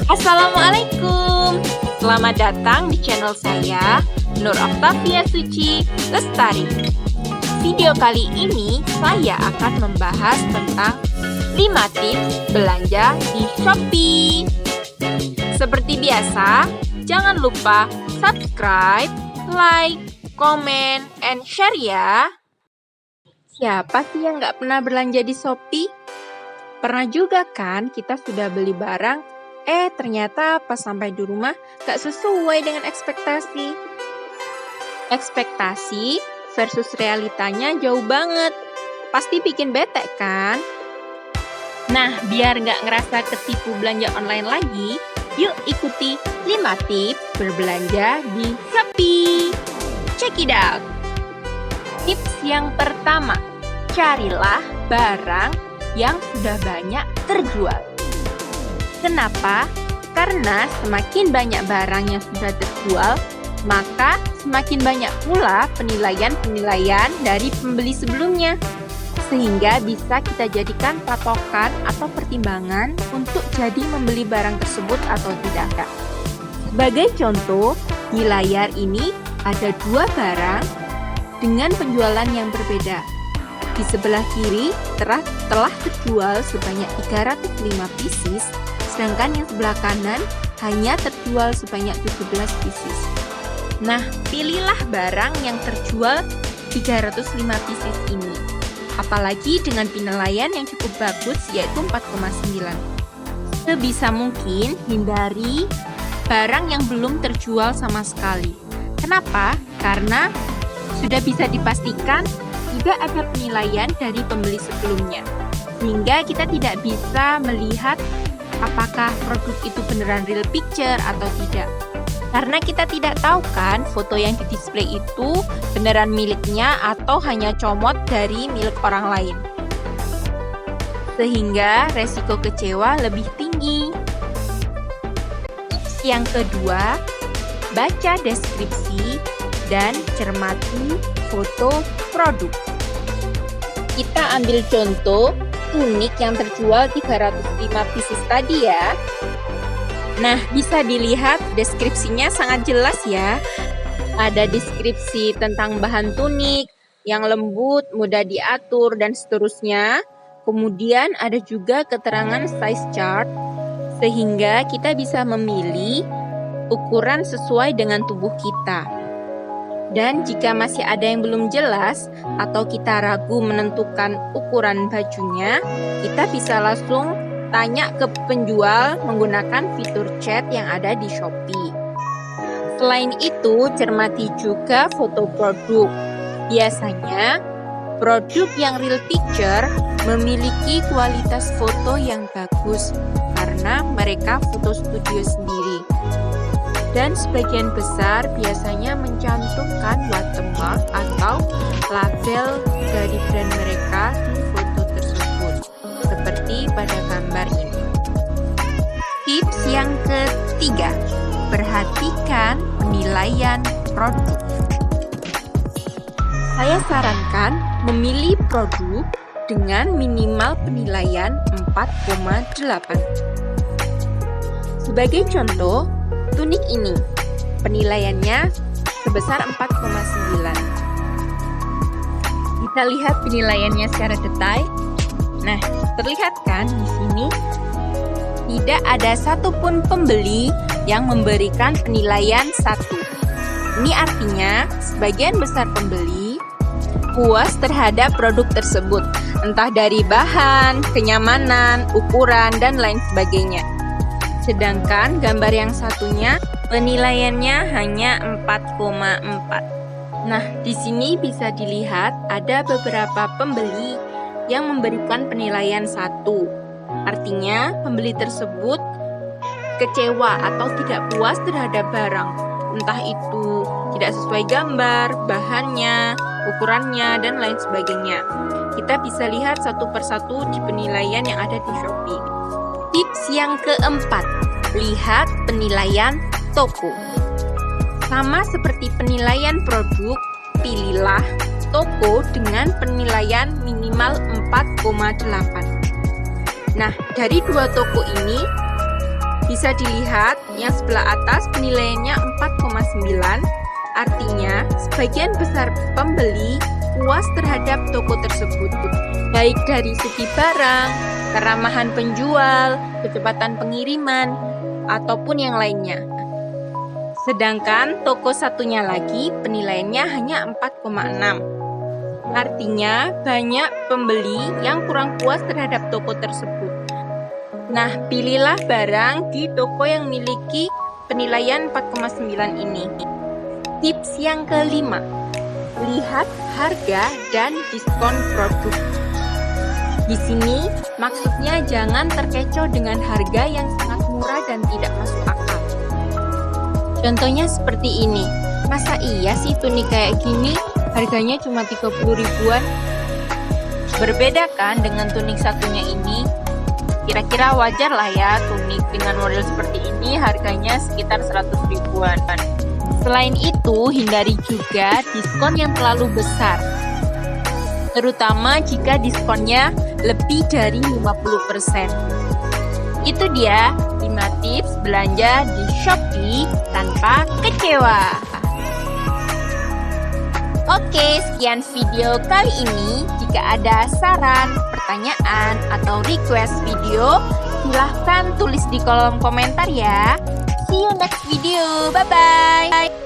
Assalamualaikum. Selamat datang di channel saya, Nur Oktavia Suci Lestari. Video kali ini saya akan membahas tentang 5 tips belanja di Shopee. Seperti biasa, jangan lupa subscribe, like, comment, and share ya. Siapa sih yang nggak pernah belanja di Shopee? Pernah juga kan kita sudah beli barang, ternyata pas sampai di rumah gak sesuai dengan ekspektasi. Ekspektasi versus realitanya jauh banget. Pasti bikin bete kan? Nah, biar gak ngerasa ketipu belanja online lagi, yuk ikuti 5 tips berbelanja di Shopee. Check it out! Tips yang pertama, carilah barang yang sudah banyak terjual. Kenapa? Karena semakin banyak barang yang sudah terjual, maka semakin banyak pula penilaian-penilaian dari pembeli sebelumnya. Sehingga bisa kita jadikan patokan atau pertimbangan untuk jadi membeli barang tersebut atau tidak. Sebagai contoh, di layar ini ada 2 barang dengan penjualan yang berbeda. Di sebelah kiri telah terjual sebanyak 305 pieces, sedangkan yang sebelah kanan hanya terjual sebanyak 17 pieces. Nah, pilihlah barang yang terjual 305 pieces ini. Apalagi dengan penilaian yang cukup bagus, yaitu 4,9. Sebisa mungkin hindari barang yang belum terjual sama sekali. Kenapa? Karena sudah bisa dipastikan tidak ada penilaian dari pembeli sebelumnya. Sehingga kita tidak bisa melihat apakah produk itu beneran real picture atau tidak. Karena kita tidak tahu kan foto yang di-display itu beneran miliknya atau hanya comot dari milik orang lain. Sehingga resiko kecewa lebih tinggi. Yang kedua, baca deskripsi dan cermati foto produk. Kita ambil contoh tunik yang terjual 305 pieces tadi ya. Nah, bisa dilihat deskripsinya sangat jelas ya. Ada deskripsi tentang bahan tunik yang lembut, mudah diatur, dan seterusnya. Kemudian ada juga keterangan size chart, sehingga kita bisa memilih ukuran sesuai dengan tubuh kita. Dan jika masih ada yang belum jelas atau kita ragu menentukan ukuran bajunya, kita bisa langsung tanya ke penjual menggunakan fitur chat yang ada di Shopee. Selain itu, cermati juga foto produk. Biasanya, produk yang real picture memiliki kualitas foto yang bagus karena mereka foto studio sendiri. Dan sebagian besar biasanya mencantumkan watermark atau label dari brand mereka di foto tersebut, seperti pada gambar ini. Tips yang ketiga, perhatikan penilaian produk. Saya sarankan memilih produk dengan minimal penilaian 4,8. Sebagai contoh, tunik ini penilaiannya sebesar 4,9. Kita lihat penilaiannya secara detail. Nah, terlihat kan di sini tidak ada satupun pembeli yang memberikan penilaian 1. Ini artinya sebagian besar pembeli puas terhadap produk tersebut, entah dari bahan, kenyamanan, ukuran, dan lain sebagainya. Sedangkan gambar yang satunya penilaiannya hanya 4,4. Nah, di sini bisa dilihat ada beberapa pembeli yang memberikan penilaian 1. Artinya, pembeli tersebut kecewa atau tidak puas terhadap barang. Entah itu tidak sesuai gambar, bahannya, ukurannya, dan lain sebagainya. Kita bisa lihat satu persatu di penilaian yang ada di Shopee. Tips yang keempat, lihat penilaian toko. Sama seperti penilaian produk, pilihlah toko dengan penilaian minimal 4,8. Nah, dari 2 toko ini, Bisa dilihat yang sebelah atas penilaiannya 4,9, artinya sebagian besar pembeli puas terhadap toko tersebut, baik dari segi barang, keramahan penjual, kecepatan pengiriman, ataupun yang lainnya. Sedangkan toko satunya lagi penilaiannya hanya 4,6. Artinya banyak pembeli yang kurang puas terhadap toko tersebut. Nah, pilihlah barang di toko yang memiliki penilaian 4,9 ini. Tips yang kelima, lihat harga dan diskon produk. Di sini maksudnya jangan terkecoh dengan harga yang sangat murah dan tidak masuk akal. Contohnya seperti ini. Masa iya sih tunik kayak gini harganya cuma 30 ribuan? Berbeda kan dengan tunik satunya ini? Kira-kira wajar lah ya tunik dengan model seperti ini harganya sekitar 100 ribuan. Selain itu, hindari juga diskon yang terlalu besar, terutama jika diskonnya lebih dari 50%. Itu dia 5 tips belanja di Shopee tanpa kecewa. Oke, sekian video kali ini. Jika ada saran, pertanyaan, atau request video, silahkan tulis di kolom komentar ya. See you next video. Bye-bye.